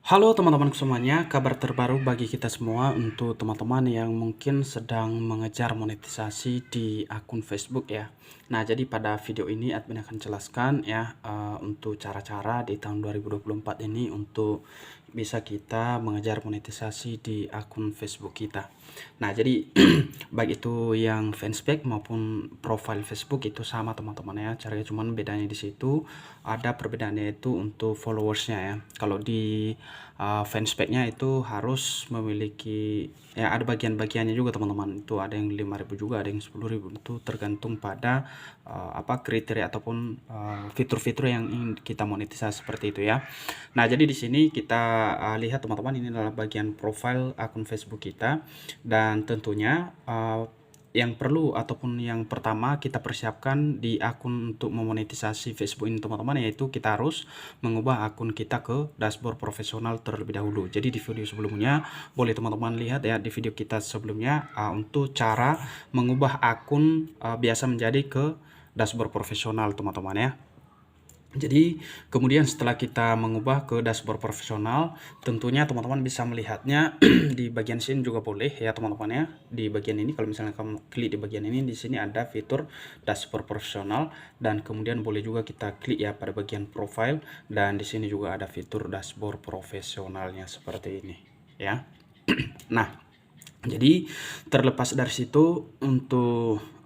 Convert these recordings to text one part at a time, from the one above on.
Halo teman-teman semuanya, kabar terbaru bagi kita semua untuk teman-teman yang mungkin sedang mengejar monetisasi di akun Facebook ya. Nah, jadi pada video ini admin akan jelaskan ya untuk cara-cara di tahun 2024 ini untuk bisa kita mengejar monetisasi di akun Facebook kita. Nah, jadi baik itu yang fanspage maupun profile Facebook itu sama teman-teman ya. Caranya cuman bedanya di situ ada perbedaannya itu untuk followersnya ya. Kalau di fanspage-nya itu harus memiliki ya ada bagian-bagiannya juga teman-teman. Itu ada yang 5.000 juga, ada yang 10.000. Itu tergantung pada kriteria ataupun fitur-fitur yang ingin kita monetisasi seperti itu ya. Nah, jadi di sini kita lihat teman-teman, ini adalah bagian profile akun Facebook kita, dan tentunya yang perlu ataupun yang pertama kita persiapkan di akun untuk memonetisasi Facebook ini teman-teman, yaitu kita harus mengubah akun kita ke dashboard profesional terlebih dahulu. Jadi di video sebelumnya boleh teman-teman lihat ya, di video kita sebelumnya untuk cara mengubah akun biasa menjadi ke dashboard profesional teman-teman ya. Jadi kemudian setelah kita mengubah ke dashboard profesional, tentunya teman-teman bisa melihatnya di bagian sini juga boleh ya teman-teman ya. Di bagian ini kalau misalnya kamu klik di bagian ini, di sini ada fitur dashboard profesional, dan kemudian boleh juga kita klik ya pada bagian profile, dan di sini juga ada fitur dashboard profesionalnya seperti ini ya. Nah, jadi terlepas dari situ, untuk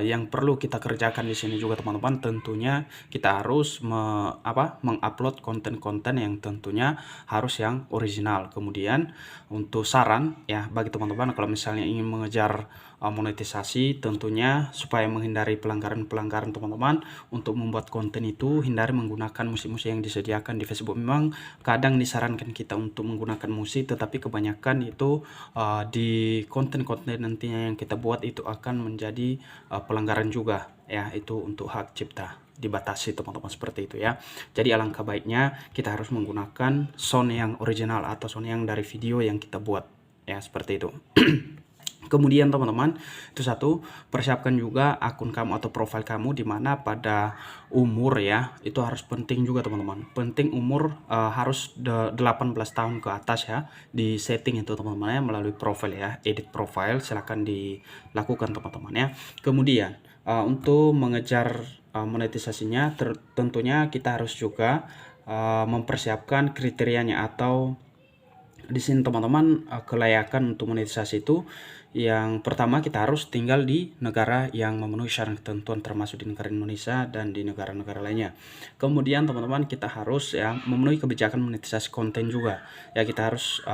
yang perlu kita kerjakan di sini juga teman-teman, tentunya kita harus mengupload konten-konten yang tentunya harus yang original. Kemudian untuk saran ya bagi teman-teman, kalau misalnya ingin mengejar monetisasi, tentunya supaya menghindari pelanggaran-pelanggaran teman-teman, untuk membuat konten itu hindari menggunakan musik-musik yang disediakan di Facebook. Memang kadang disarankan kita untuk menggunakan musik, tetapi kebanyakan itu di konten-konten nantinya yang kita buat itu akan menjadi pelanggaran juga ya, itu untuk hak cipta dibatasi teman-teman seperti itu ya. Jadi alangkah baiknya kita harus menggunakan sound yang original atau sound yang dari video yang kita buat ya, seperti itu. Kemudian teman-teman, itu satu, persiapkan juga akun kamu atau profil kamu, dimana pada umur ya, itu harus penting juga teman-teman. Penting umur harus 18 tahun ke atas ya, di setting itu teman-teman ya, melalui profil ya, edit profile silahkan dilakukan teman-teman ya. Kemudian untuk mengejar monetisasinya, tentunya kita harus juga mempersiapkan kriterianya, atau di sini teman-teman kelayakan untuk monetisasi itu, yang pertama kita harus tinggal di negara yang memenuhi syarat ketentuan, termasuk di negara Indonesia dan di negara-negara lainnya. Kemudian teman-teman kita harus ya memenuhi kebijakan monetisasi konten juga ya, kita harus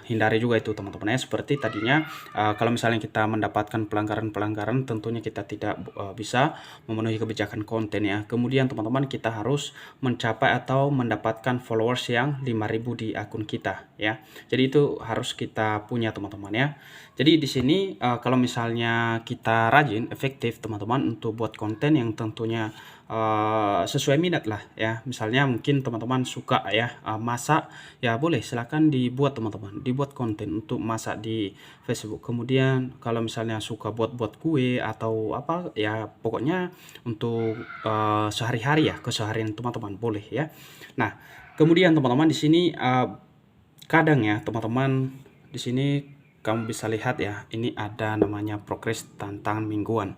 hindari juga itu teman-teman ya. Seperti tadinya kalau misalnya kita mendapatkan pelanggaran-pelanggaran, tentunya kita tidak bisa memenuhi kebijakan konten ya. Kemudian teman-teman kita harus mencapai atau mendapatkan followers yang 5.000 di akun kita ya. Jadi itu harus kita punya teman-teman ya. Jadi di sini kalau misalnya kita rajin, efektif teman-teman untuk buat konten yang tentunya sesuai minat lah ya. Misalnya mungkin teman-teman suka ya masak ya, boleh silahkan dibuat teman-teman, dibuat konten untuk masak di Facebook. Kemudian kalau misalnya suka buat-buat kue atau apa ya, pokoknya untuk sehari-hari ya, keseharian teman-teman boleh ya. Nah, kemudian teman-teman di sini kadang ya teman-teman, di sini kamu bisa lihat ya, ini ada namanya progres tantangan mingguan.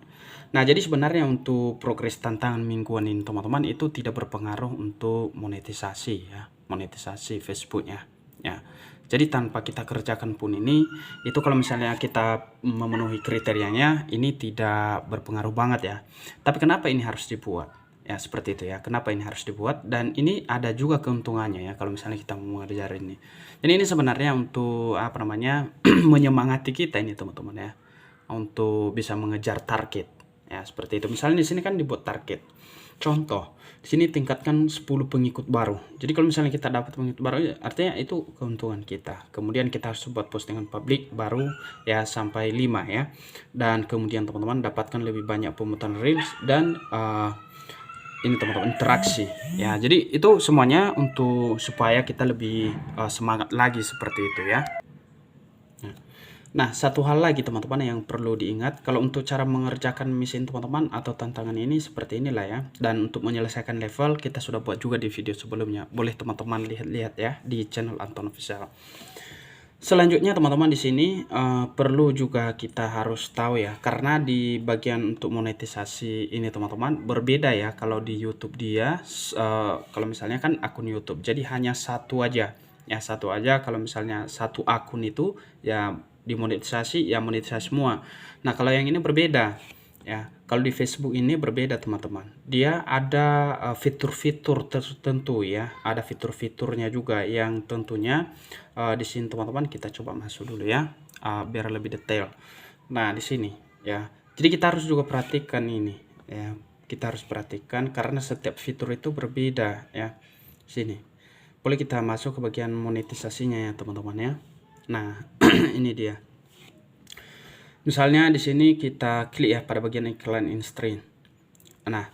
Nah, jadi sebenarnya untuk progres tantangan mingguan ini teman-teman, itu tidak berpengaruh untuk monetisasi ya, monetisasi Facebooknya ya. Jadi tanpa kita kerjakan pun ini, itu kalau misalnya kita memenuhi kriterianya, ini tidak berpengaruh banget ya. Tapi kenapa ini harus dibuat? Ya seperti itu ya, kenapa ini harus dibuat, dan ini ada juga keuntungannya ya kalau misalnya kita mau mengajar ini. Jadi ini sebenarnya untuk apa namanya menyemangati kita ini teman-teman ya, untuk bisa mengejar target ya, seperti itu. Misalnya di sini kan dibuat target, contoh di sini tingkatkan 10 pengikut baru. Jadi kalau misalnya kita dapat pengikut baru, artinya itu keuntungan kita. Kemudian kita harus buat postingan publik baru ya sampai 5 ya, dan kemudian teman-teman dapatkan lebih banyak pemutaran reels dan ini teman-teman interaksi ya. Jadi itu semuanya untuk supaya kita lebih semangat lagi seperti itu ya. Nah, satu hal lagi teman-teman yang perlu diingat, kalau untuk cara mengerjakan mesin teman-teman atau tantangan ini seperti inilah ya. Dan untuk menyelesaikan level kita sudah buat juga di video sebelumnya. Boleh teman-teman lihat-lihat ya di channel Anton Official. Selanjutnya teman-teman di sini perlu juga kita harus tahu ya, karena di bagian untuk monetisasi ini teman-teman berbeda ya. Kalau di YouTube dia kalau misalnya kan akun YouTube, jadi hanya satu aja ya, satu aja. Kalau misalnya satu akun itu ya dimonetisasi ya monetisasi semua. Nah kalau yang ini berbeda ya. Kalau di Facebook ini berbeda teman-teman, dia ada fitur-fitur tertentu ya, ada fitur-fiturnya juga yang tentunya di sini teman-teman kita coba masuk dulu ya, biar lebih detail. Nah di sini ya, jadi kita harus juga perhatikan ini ya, kita harus perhatikan karena setiap fitur itu berbeda ya. Sini boleh kita masuk ke bagian monetisasinya ya teman-teman ya. Nah ini dia. Misalnya di sini kita klik ya pada bagian iklan in stream. Nah,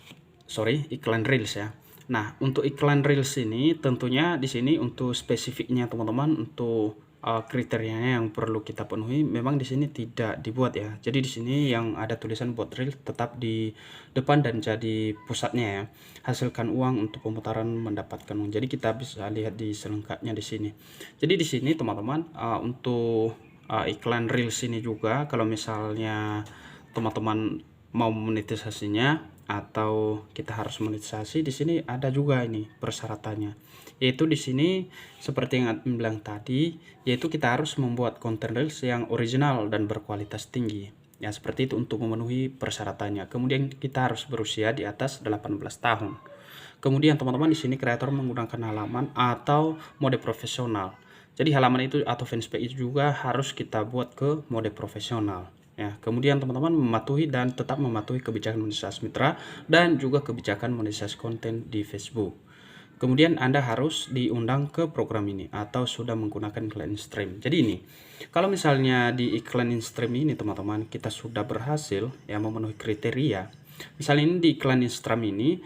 iklan reels ya. Nah, untuk iklan reels ini tentunya di sini untuk spesifiknya teman-teman, untuk kriterianya yang perlu kita penuhi memang di sini tidak dibuat ya. Jadi di sini yang ada tulisan buat reels tetap di depan dan jadi pusatnya ya. Hasilkan uang untuk pemutaran mendapatkan uang. Jadi kita bisa lihat di selengkapnya di sini. Jadi di sini teman-teman untuk iklan reels ini juga kalau misalnya teman-teman mau monetisasinya atau kita harus monetisasi, di sini ada juga ini persyaratannya, yaitu di sini seperti yang admin bilang tadi, yaitu kita harus membuat konten reels yang original dan berkualitas tinggi ya, seperti itu untuk memenuhi persyaratannya. Kemudian kita harus berusia di atas 18 tahun. Kemudian teman-teman di sini kreator menggunakan halaman atau mode profesional. Jadi halaman itu atau fanspage itu juga harus kita buat ke mode profesional ya. Kemudian teman-teman mematuhi dan tetap mematuhi kebijakan monetisasi mitra dan juga kebijakan monetisasi konten di Facebook. Kemudian Anda harus diundang ke program ini atau sudah menggunakan iklan stream. Jadi ini, kalau misalnya di iklan stream ini teman-teman kita sudah berhasil ya memenuhi kriteria. Misalnya ini di iklan stream ini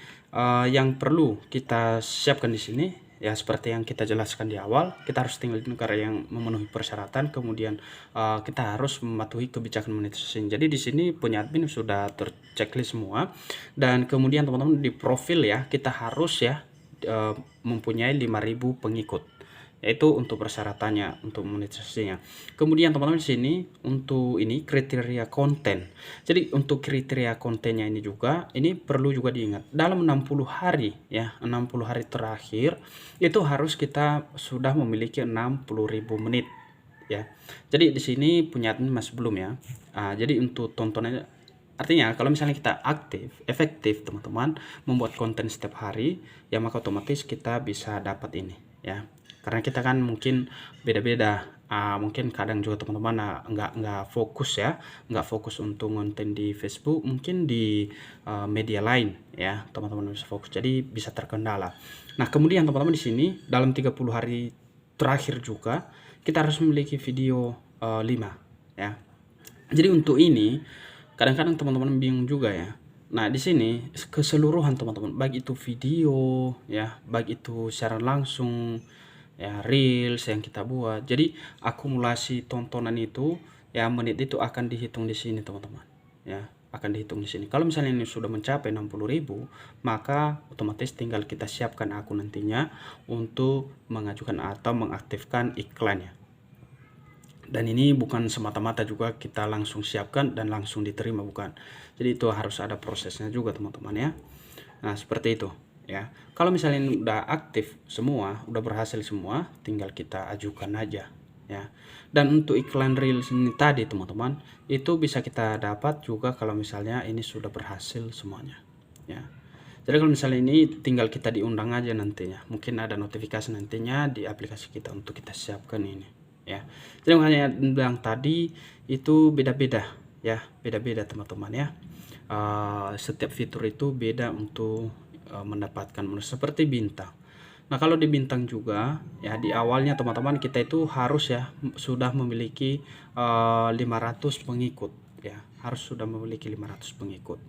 yang perlu kita siapkan di sini ya, seperti yang kita jelaskan di awal, kita harus tinggal di negara yang memenuhi persyaratan, kemudian kita harus mematuhi kebijakan monetisasi. Jadi di sini punya admin sudah terchecklist semua, dan kemudian teman-teman di profil ya, kita harus ya mempunyai 5.000 pengikut. Yaitu untuk persyaratannya untuk monetisasinya. Kemudian teman-teman di sini untuk ini kriteria konten. Jadi untuk kriteria kontennya ini juga ini perlu juga diingat. Dalam 60 hari ya, 60 hari terakhir itu harus kita sudah memiliki 60.000 menit ya. Jadi di sini punya admin masih belum ya. Jadi untuk tontonannya, artinya kalau misalnya kita efektif teman-teman membuat konten setiap hari ya, maka otomatis kita bisa dapat ini ya. Karena kita kan mungkin beda-beda, mungkin kadang juga teman-teman nggak fokus ya, nggak fokus untuk konten di Facebook, mungkin di media lain ya teman-teman bisa fokus, jadi bisa terkendala. Nah kemudian teman-teman di sini dalam 30 hari terakhir juga kita harus memiliki video 5 ya. Jadi untuk ini kadang-kadang teman-teman bingung juga ya. Nah di sini keseluruhan teman-teman, baik itu video ya, baik itu secara langsung ya, reels yang kita buat. Jadi akumulasi tontonan itu ya, menit itu akan dihitung di sini teman-teman ya, akan dihitung di sini. Kalau misalnya ini sudah mencapai 60.000, maka otomatis tinggal kita siapkan akun nantinya untuk mengajukan atau mengaktifkan iklannya. Dan ini bukan semata-mata juga kita langsung siapkan dan langsung diterima, bukan. Jadi itu harus ada prosesnya juga teman-teman ya. Nah seperti itu ya. Kalau misalnya udah aktif semua, udah berhasil semua, tinggal kita ajukan aja ya. Dan untuk iklan reels ini tadi teman-teman, itu bisa kita dapat juga kalau misalnya ini sudah berhasil semuanya ya. Jadi kalau misalnya ini tinggal kita diundang aja nantinya, mungkin ada notifikasi nantinya di aplikasi kita untuk kita siapkan ini ya. Jadi makanya bilang tadi itu beda-beda ya, beda-beda teman-teman ya. Setiap fitur itu beda untuk mendapatkan menu seperti bintang. Nah kalau di bintang juga ya, di awalnya teman-teman kita itu harus ya sudah memiliki 500 pengikut ya, harus sudah memiliki 500 pengikut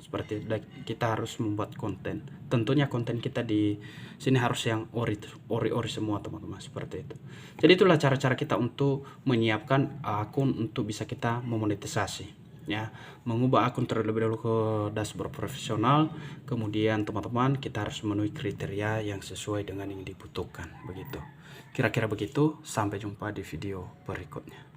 seperti itu. Kita harus membuat konten, tentunya konten kita di sini harus yang ori semua teman-teman, seperti itu. Jadi itulah cara-cara kita untuk menyiapkan akun untuk bisa kita memonetisasi ya, mengubah akun terlebih dahulu ke dashboard profesional. Kemudian teman-teman kita harus memenuhi kriteria yang sesuai dengan yang dibutuhkan, begitu kira-kira begitu. Sampai jumpa di video berikutnya.